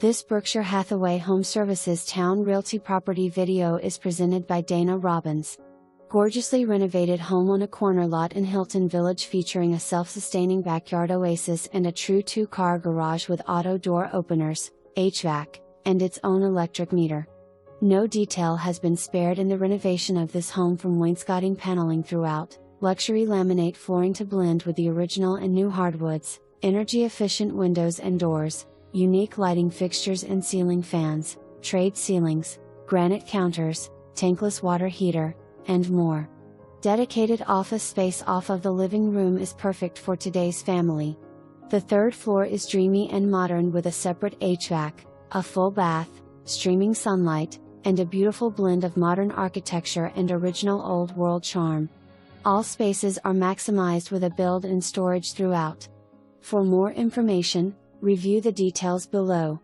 This Berkshire Hathaway HomeServices Towne Realty property video is presented by Dana Robbins. Gorgeously renovated home on a corner lot in Hilton Village featuring a self-sustaining backyard oasis and a true two-car garage with auto door openers, HVAC, and its own electric meter. No detail has been spared in the renovation of this home, from wainscoting paneling throughout, luxury laminate flooring to blend with the original and new hardwoods, energy-efficient windows and doors, unique lighting fixtures and ceiling fans, trade ceilings, granite counters, tankless water heater, and more. Dedicated office space off of the living room is perfect for today's family. The third floor is dreamy and modern with a separate HVAC, a full bath, streaming sunlight, and a beautiful blend of modern architecture and original old world charm. All spaces are maximized with a built-in storage throughout. For more information, review the details below.